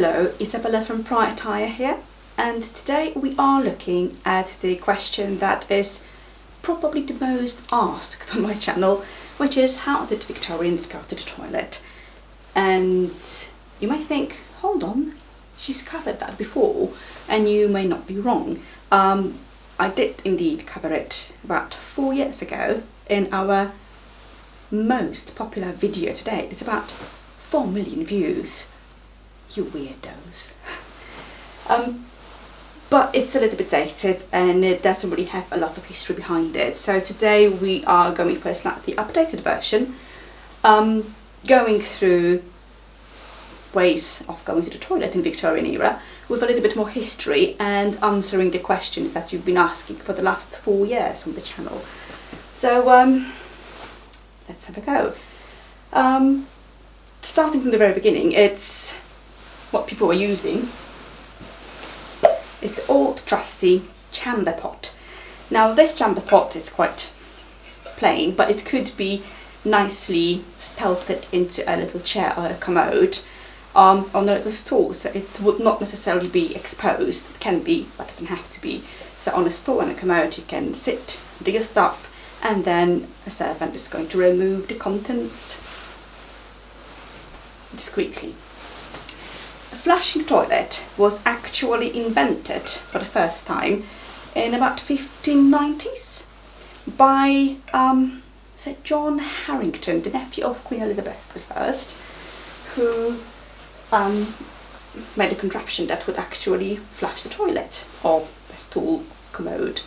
Hello, Isabella from Pride Attire here, and today we are looking at the question that is probably the most asked on my channel, which is how did Victorians go to the toilet? And you might think, hold on, she's covered that before, and you may not be wrong. I did indeed cover it about 4 years ago in our most popular video to date. It's about 4 million views. You weirdos. But it's a little bit dated and it doesn't really have a lot of history behind it. So today we are going for a slightly updated version, going through ways of going to the toilet in Victorian era with a little bit more history and answering the questions that you've been asking for the last 4 years on the channel. So let's have a go. Starting from the very beginning, it's what people were using is the old trusty chamber pot. Now this chamber pot is quite plain, but it could be nicely stealthed into a little chair or a commode on a little stool, so it would not necessarily be exposed. It can be, but it doesn't have to be. So on a stool and a commode you can sit, do your stuff, and then a servant is going to remove the contents discreetly. A flushing toilet was actually invented for the first time in about 1590s by Sir John Harrington, the nephew of Queen Elizabeth I, who made a contraption that would actually flush the toilet or a stool commode.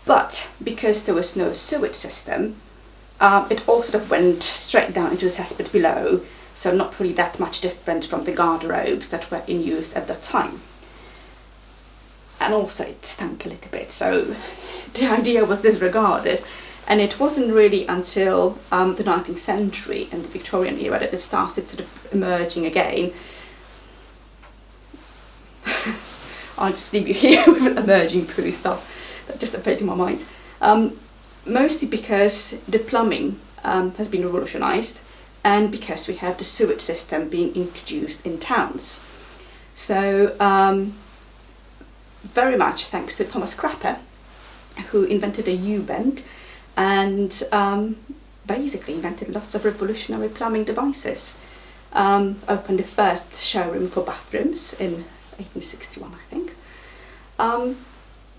But because there was no sewage system, it all sort of went straight down into the cesspit below, so not really that much different from the garderobes that were in use at that time. And also it stank a little bit, so the idea was disregarded, and it wasn't really until the 19th century and the Victorian era that it started sort of emerging again. I'll just leave you here with emerging poo stuff that just appeared in my mind. Mostly because the plumbing has been revolutionised, and because we have the sewage system being introduced in towns. So very much thanks to Thomas Crapper, who invented a U-bend and basically invented lots of revolutionary plumbing devices. Opened the first showroom for bathrooms in 1861, I think. And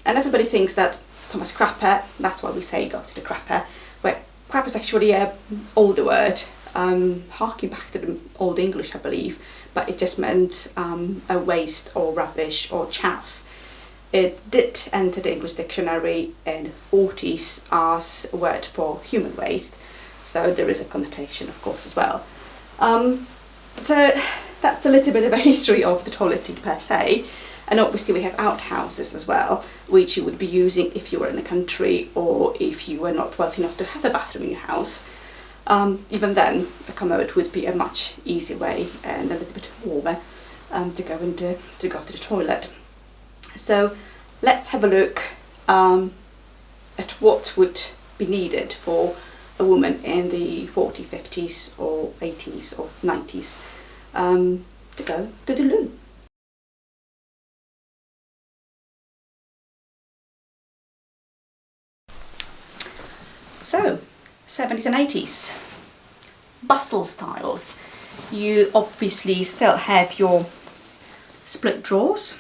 everybody thinks that Thomas Crapper, that's why we say go to the crapper, where crapper is actually an older word, harking back to the Old English, I believe, but it just meant a waste or rubbish or chaff. It did enter the English dictionary in the 40s as a word for human waste, so there is a connotation, of course, as well. So that's a little bit of a history of the toilet seat per se, and obviously we have outhouses as well, which you would be using if you were in the country or if you were not wealthy enough to have a bathroom in your house. Even then, a commode would be a much easier way and a little bit warmer to go to the toilet. So let's have a look at what would be needed for a woman in the 40s, 50s or 80s or 90s to go to the loo. So 70s and 80s, Bustle styles. You obviously still have your split drawers.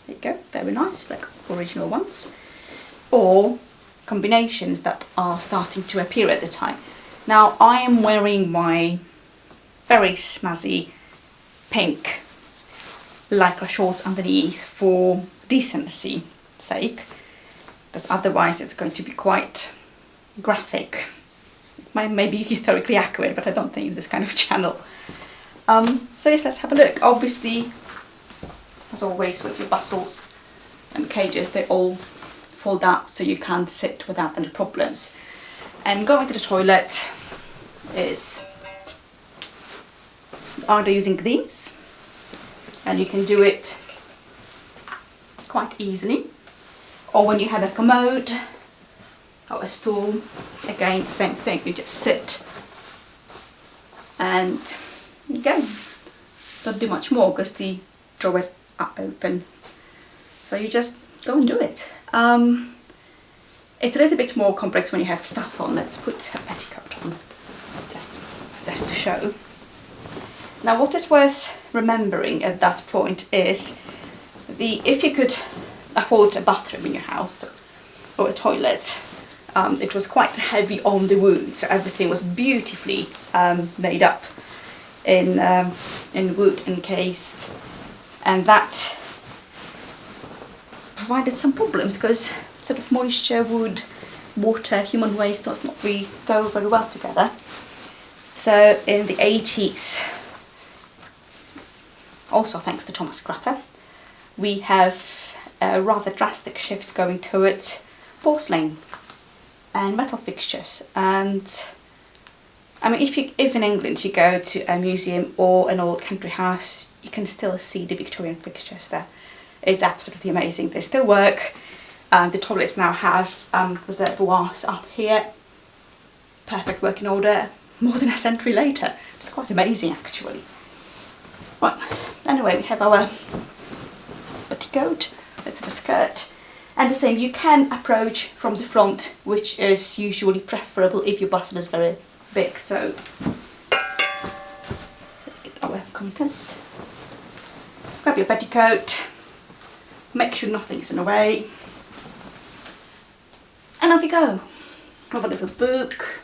There you go, very nice, like original ones. Or combinations that are starting to appear at the time. Now I am wearing my very snazzy pink lycra shorts underneath for decency sake, because otherwise it's going to be quite graphic. Maybe historically accurate, but I don't think it's this kind of channel. So yes, let's have a look. Obviously, as always with your bustles and cages, they all fold up so you can't sit without any problems. And going to the toilet is either using these, and you can do it quite easily, or when you have a commode or a stool, again same thing, you just sit and go. don't do much more because the drawers are open. So you just go and do it. It's a little bit more complex when you have stuff on. Let's put a petticoat on, just to show. Now what is worth remembering at that point is if you could afford a bathroom in your house or a toilet, it was quite heavy on the wood, so everything was beautifully made up in wood encased, and that provided some problems because sort of moisture, wood, water, human waste does not really go very well together. So in the 80s, also thanks to Thomas Crapper, we have a rather drastic shift going towards porcelain and metal fixtures. And I mean, if in England you go to a museum or an old country house, you can still see the Victorian fixtures there. It's absolutely amazing. They still work. The toilets now have reservoirs up here. Perfect working order more than a century later. It's quite amazing actually. Right, anyway, we have our petticoat. Let's have a skirt. And the same, you can approach from the front, which is usually preferable if your bustle is very big. So let's get our contents. Grab your petticoat, make sure nothing's in the way, and off you go. Grab a little book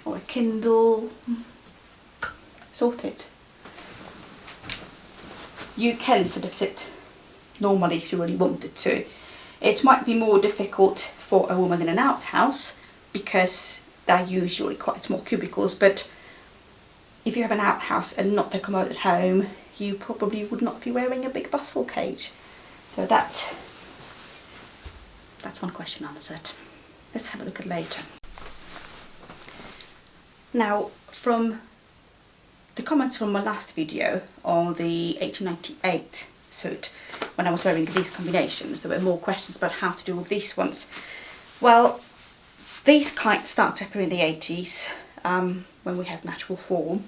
or a Kindle, sorted. You can sort of sit normally if you really wanted to. It might be more difficult for a woman in an outhouse because they're usually quite small cubicles, but if you have an outhouse and not a commode at home, you probably would not be wearing a big bustle cage. So that's one question answered. Let's have a look at later. Now, from the comments from my last video on the 1898 suit, when I was wearing these combinations, there were more questions about how to do with these ones. Well, these kind start to appear in the 80s, when we have natural form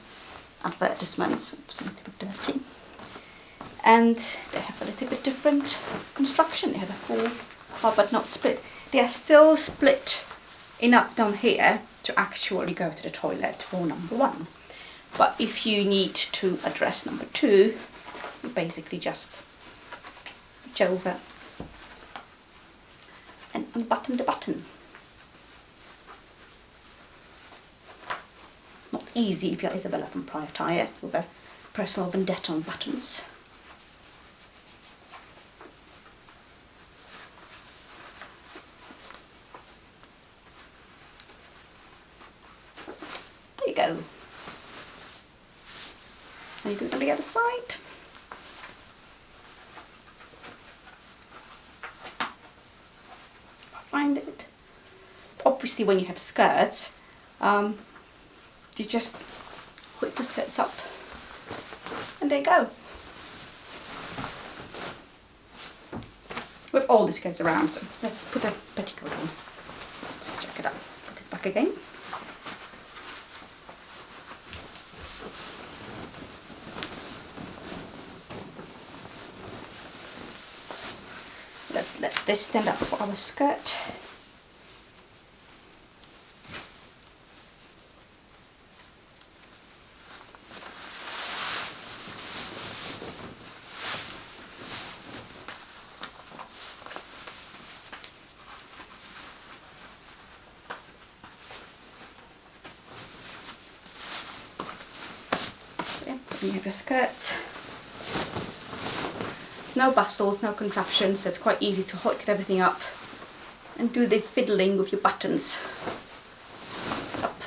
advertisements. Oops, a little bit dirty. And they have a little bit different construction. They have a full, but not split. They are still split enough down here to actually go to the toilet for number 1. But if you need to address number 2, you basically just reach over and unbutton the button. Not easy if you're Isabella from Prior Tire with a personal vendetta on buttons. There you go. And you do it on the other side. Find it. Obviously, when you have skirts, you just whip the skirts up, and there you go. With all the skirts around, so let's put a petticoat on. Let's check it out. Put it back again. Let this stand up for our skirt. So yeah, so you have your skirt. No bustles, no contraptions, so it's quite easy to hoik everything up and do the fiddling with your buttons. Up.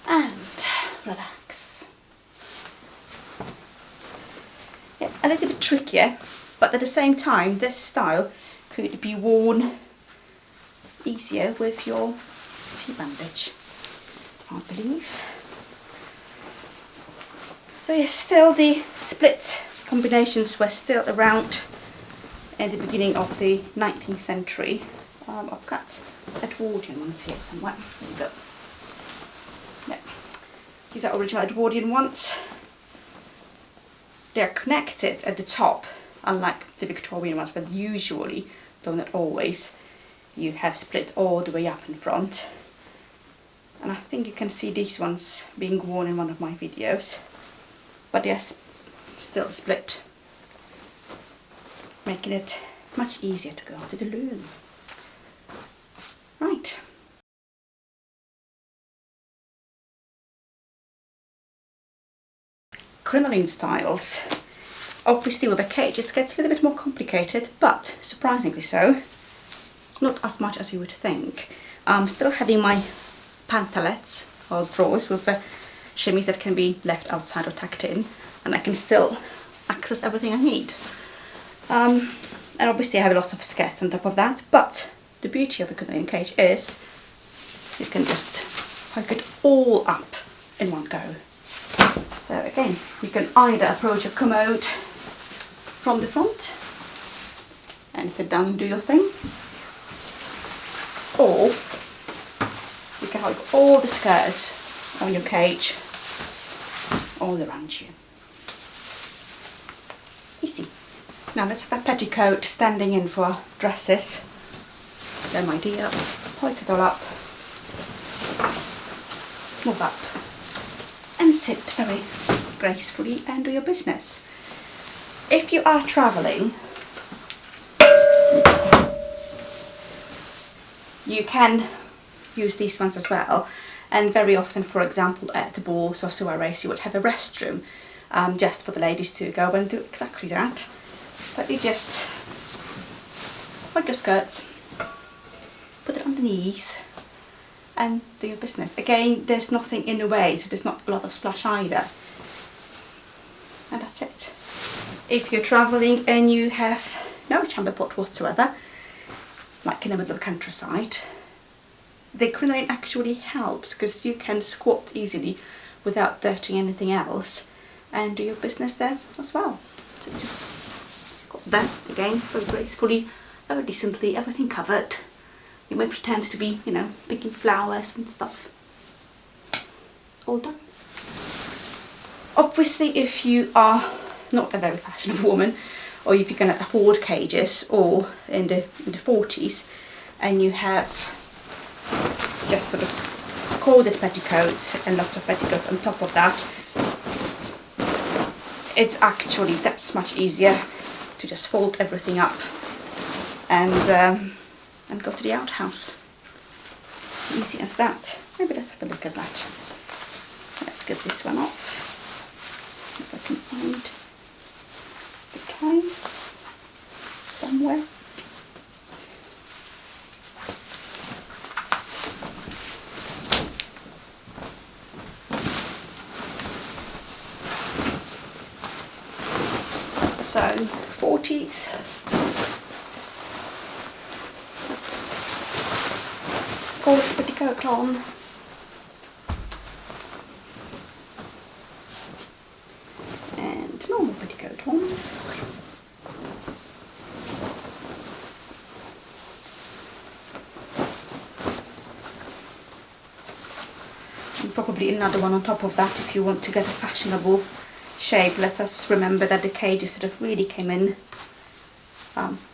And relax. Yeah, a little bit trickier, but at the same time this style could be worn easier with your T-bandage, I believe. So yeah, still the split combinations were still around in the beginning of the 19th century. I've got Edwardian ones here somewhere. There you go. Yeah. These are original Edwardian ones. they're connected at the top, unlike the Victorian ones, but usually, though not always, you have split all the way up in front. And I think you can see these ones being worn in one of my videos, but they're still split, making it much easier to go to the loom. Right. Crinoline styles. Obviously with a cage it gets a little bit more complicated, but surprisingly so. Not as much as you would think. I'm still having my pantalettes or drawers with the shimmies that can be left outside or tucked in, and I can still access everything I need. And obviously I have a lot of skirts on top of that, but the beauty of the crinoline cage is you can just hook it all up in one go. So again, you can either approach a commode from the front and sit down and do your thing, or you can hook all the skirts on your cage all around you. Easy. Now let's have a petticoat standing in for dresses. Same idea, hook it all up, move up, and sit very gracefully and do your business. If you are travelling, you can use these ones as well, and very often, for example, at the balls or soirees, you would have a restroom just for the ladies to go and do exactly that. But you just hook your skirts, put it underneath, and do your business. Again, there's nothing in the way, so there's not a lot of splash either. And that's it. If you're travelling and you have no chamber pot whatsoever, like in the middle of the countryside, the crinoline actually helps, because you can squat easily without dirtying anything else and do your business there as well. So just squat there again, very gracefully, very decently, everything covered. You might pretend to be, you know, picking flowers and stuff. All done. Obviously, if you are not a very fashionable woman, or if you can afford cages, or in the 40s, and you have just sort of corded petticoats and lots of petticoats on top of that, it's actually that's much easier to just fold everything up and go to the outhouse. Easy as that. Maybe let's have a look at that. Let's get this one off, if I can find the ties somewhere. So 40s. Gold petticoat on. And normal petticoat on. And probably another one on top of that if you want to get a fashionable shape. Let us remember that the cages sort of really came in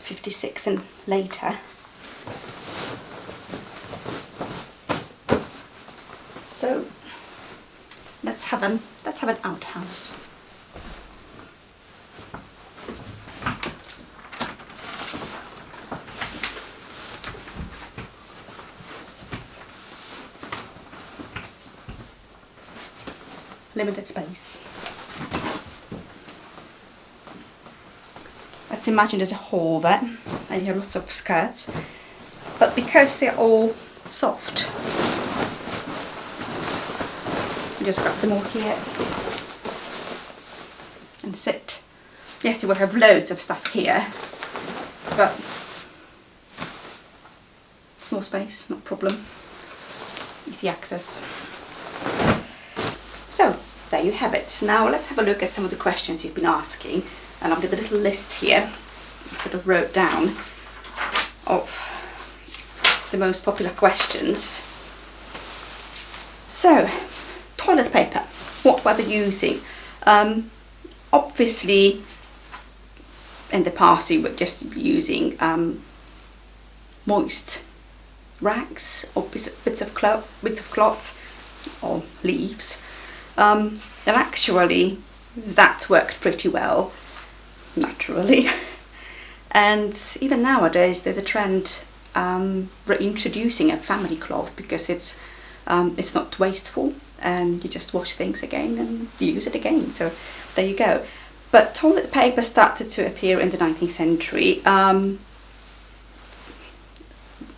56 and later. So let's have an outhouse. Limited space. Let's imagine there's a hole there and you have lots of skirts, but because they're all soft, you just grab them all here and sit. Yes, you will have loads of stuff here, but small space, not a problem. Easy access. So there you have it. Now let's have a look at some of the questions you've been asking, and I've got a little list here I sort of wrote down of the most popular questions. So, toilet paper, what were they using? Obviously, in the past you would just be using moist rags or bits of cloth or leaves, and actually that worked pretty well naturally. And even nowadays there's a trend reintroducing a family cloth because it's not wasteful and you just wash things again and you use it again, so there you go. But toilet paper started to appear in the 19th century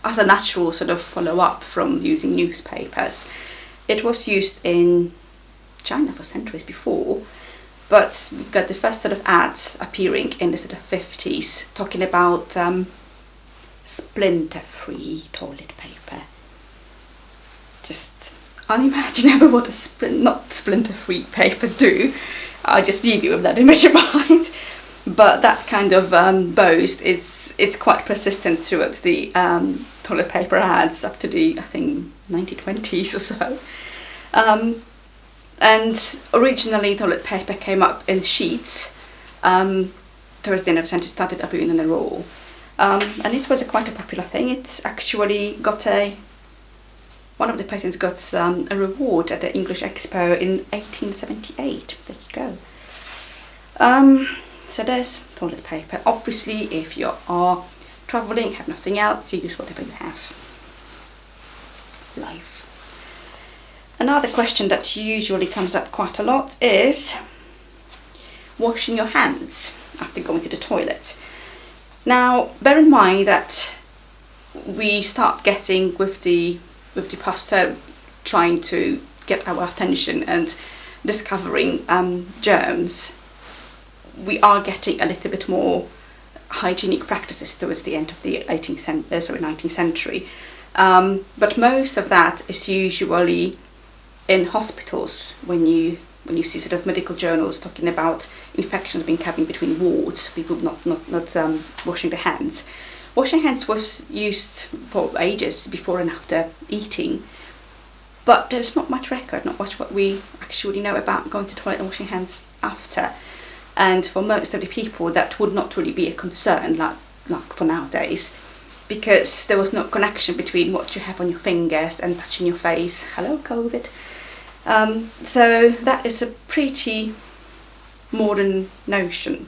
as a natural sort of follow-up from using newspapers. It was used in China for centuries before, but we've got the first sort of ads appearing in the sort of 50s talking about splinter-free toilet paper. Just unimaginable what a not splinter-free paper do. I just leave you with that image in mind. But that kind of boast it's quite persistent throughout the toilet paper ads up to the, I think, 1920s or so. And originally toilet paper came up in sheets. Towards the end of the century started appearing in a roll. And it was quite a popular thing. It's actually got one of the patents got a reward at the English Expo in 1878. There you go. So there's toilet paper. Obviously, if you are travelling, have nothing else, you use whatever you have. Life. Another question that usually comes up quite a lot is washing your hands after going to the toilet. Now, bear in mind that we start getting with the pasta trying to get our attention and discovering germs. We are getting a little bit more hygienic practices towards the end of the 19th century. But most of that is usually in hospitals when you see sort of medical journals talking about infections being coming between wards, people not washing their hands. Washing hands was used for ages before and after eating, but there's not much record, not much what we actually know about going to the toilet and washing hands after. And for most of the people that would not really be a concern like for nowadays, because there was no connection between what you have on your fingers and touching your face. Hello, COVID. So that is a pretty modern notion.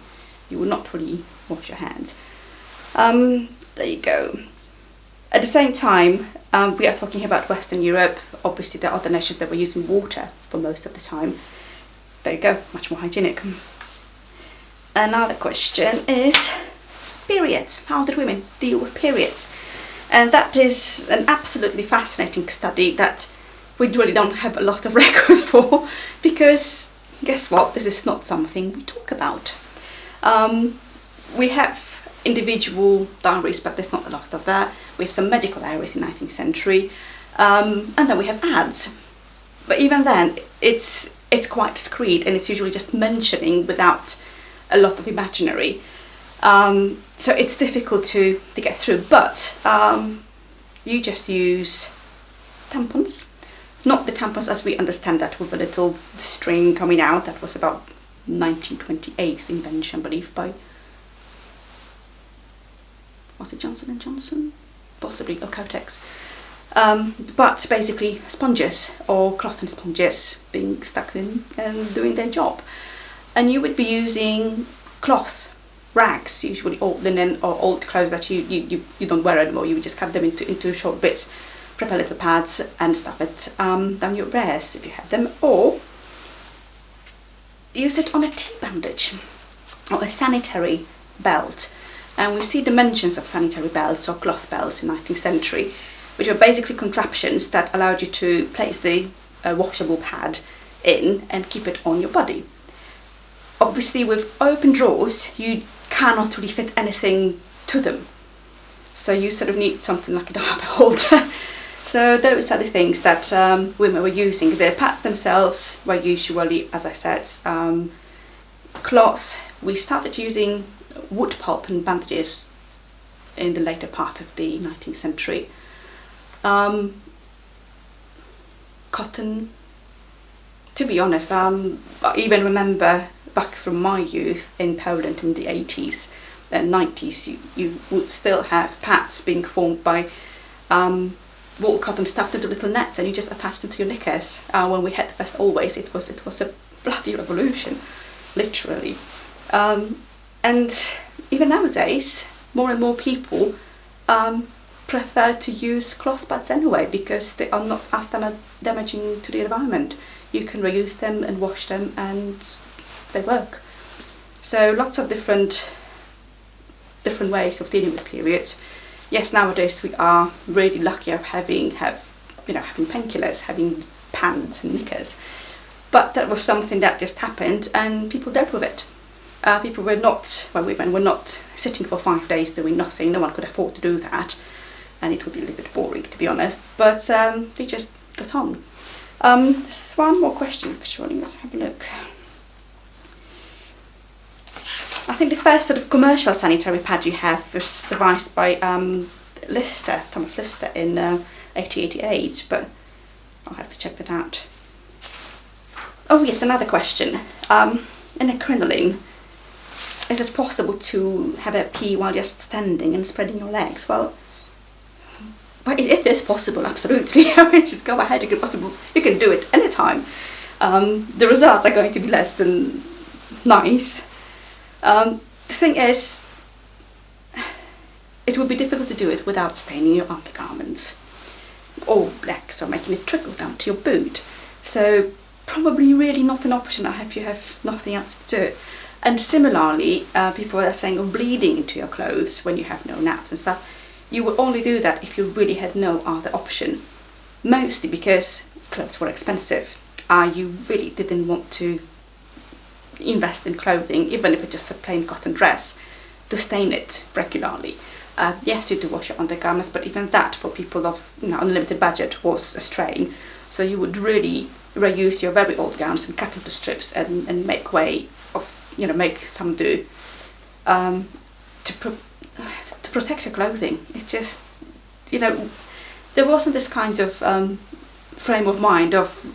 You would not really wash your hands. There you go. At the same time, we are talking about Western Europe. Obviously there are other nations that were using water for most of the time. There you go, much more hygienic. Another question is periods. How did women deal with periods? And that is an absolutely fascinating study that we really don't have a lot of records for, because guess what, this is not something we talk about. We have individual diaries, but there's not a lot of that. We have some medical diaries in the 19th century, and then we have ads. But even then, it's quite discreet, and it's usually just mentioning without a lot of imaginary. So it's difficult to get through, but you just use tampons. Not the tampons as we understand that, with a little string coming out. That was about 1928 invention, I believe, by, was it Johnson & Johnson? Possibly, or Kotex. But basically sponges, or cloth and sponges being stuck in and doing their job. And you would be using cloth, rags, usually old linen or old clothes that you don't wear anymore. You would just cut them into short bits, prepare little pads and stuff it down your breasts if you have them, or use it on a tea bandage or a sanitary belt. And we see the mentions of sanitary belts or cloth belts in the 19th century, which are basically contraptions that allowed you to place the washable pad in and keep it on your body. Obviously with open drawers you cannot really fit anything to them, so you sort of need something like a diaper holder. So those are the things that women were using. The pads themselves were usually, as I said, cloth. We started using wood pulp and bandages in the later part of the 19th century. Cotton, to be honest, I even remember back from my youth in Poland in the 80s and 90s, you would still have pads being formed by wool cotton stuffed into little nets, and you just attach them to your knickers. When we had the first Always, it was a bloody revolution, literally. And even nowadays, more and more people prefer to use cloth pads anyway, because they are not as damaging to the environment. You can reuse them and wash them and they work. So lots of different ways of dealing with periods. Yes, nowadays we are really lucky of having painkillers, having pants and knickers. But that was something that just happened and people dealt with it. People were not, well, women were not sitting for 5 days doing nothing. No one could afford to do that, and it would be a little bit boring, to be honest. But they just got on. There's one more question, actually. Let's have a look. I think the first sort of commercial sanitary pad you have was devised by Thomas Lister in 1888, but I'll have to check that out. Oh yes, another question. In a crinoline, is it possible to have a pee while just standing and spreading your legs? Well, it is possible, absolutely. I mean, just go ahead, you can do it anytime. The results are going to be less than nice. The thing is, it would be difficult to do it without staining your undergarments, all black, so making it trickle down to your boot. So probably really not an option if you have nothing else to do. And similarly, people are saying of bleeding into your clothes when you have no naps and stuff. You would only do that if you really had no other option. Mostly because clothes were expensive. You really didn't want to invest in clothing, even if it's just a plain cotton dress, to stain it regularly. Yes, you do wash your undergarments, but even that for people of unlimited budget was a strain. So you would really reuse your very old gowns and cut into strips and make way of, make some do to protect your clothing. It just, there wasn't this kind of frame of mind of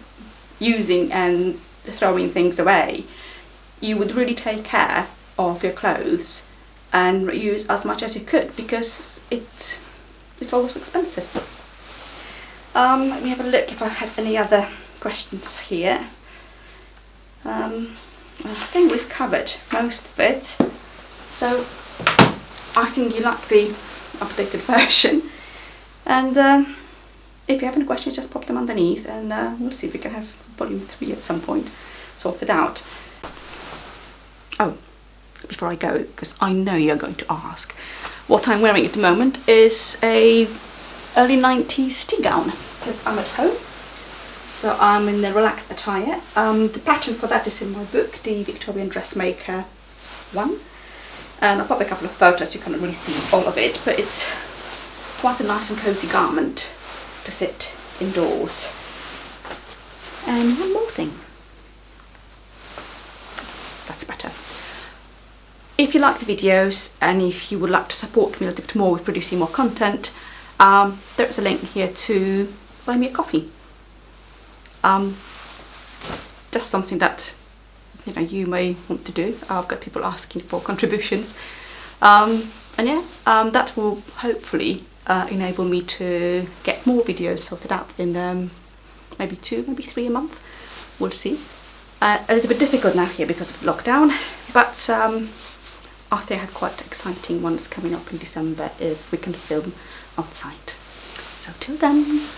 using and throwing things away. You would really take care of your clothes and reuse as much as you could, because it's always expensive. Let me have a look if I have any other questions here. I think we've covered most of it, so I think you like the updated version, and if you have any questions, just pop them underneath, and we'll see if we can have volume 3 at some point sorted out. Oh, before I go, because I know you're going to ask, what I'm wearing at the moment is a early 90s tea gown, because I'm at home. So I'm in the relaxed attire. The pattern for that is in my book, the Victorian Dressmaker 1. And I'll pop a couple of photos, you can't really see all of it, but it's quite a nice and cosy garment to sit indoors. And one more thing. That's better. If you like the videos and if you would like to support me a little bit more with producing more content, there is a link here to buy me a coffee. Just something that you may want to do. I've got people asking for contributions, and yeah, that will hopefully enable me to get more videos sorted out in maybe 2, maybe 3 a month. We'll see. A little bit difficult now here because of lockdown, but I think I have quite exciting ones coming up in December if we can film outside. So till then.